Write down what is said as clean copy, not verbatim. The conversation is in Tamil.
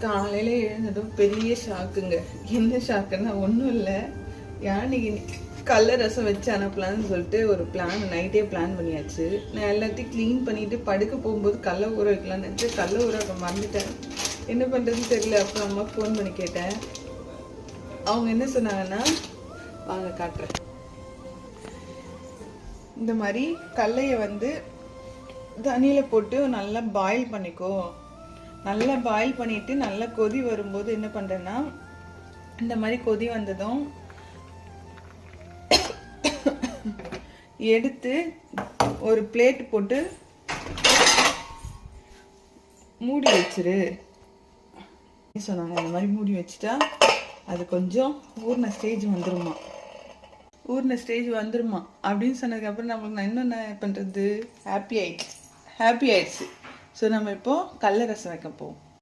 காலையில் எழுந்ததும் பெரிய ஷாக்குங்க. என்ன ஷாக்குன்னா ஒன்றும் இல்லை, யானைக்கு கடல ரசம் வச்சு அனுப்பலான்னு சொல்லிட்டு ஒரு பிளான் நைட்டே பிளான் பண்ணியாச்சு. நான் எல்லாத்தையும் க்ளீன் பண்ணிவிட்டு படுக்க போகும்போது கடல ஊற வைக்கலான்னு நினச்சி கடல ஊற வைக்க மறந்துட்டேன். என்ன பண்ணுறதுன்னு தெரியல. அப்புறம் அம்மாவுக்கு ஃபோன் பண்ணி கேட்டேன். அவங்க என்ன சொன்னாங்கன்னா, வாங்க காட்டுறேன். இந்த மாதிரி கடலையை வந்து தண்ணியில் போட்டு நல்லா பாயில் பண்ணிக்கோ. நல்லா பாயில் பண்ணிவிட்டு நல்லா கொதி வரும்போது என்ன பண்ணுறேன்னா, இந்த மாதிரி கொதி வந்ததும் எடுத்து ஒரு பிளேட் போட்டு மூடி வச்சிரு சொன்னாங்க. இந்த மாதிரி மூடி வச்சுட்டா அது கொஞ்சம் ஊர்ன ஸ்டேஜ் வந்துருமா அப்படின்னு சொன்னதுக்கப்புறம் நம்மளுக்கு நான் இன்னும் என்ன பண்ணுறது, ஹாப்பி ஆயிடுச்சு. ஸோ நம்ம இப்போது கடல ரசம் வைக்க போவோம்.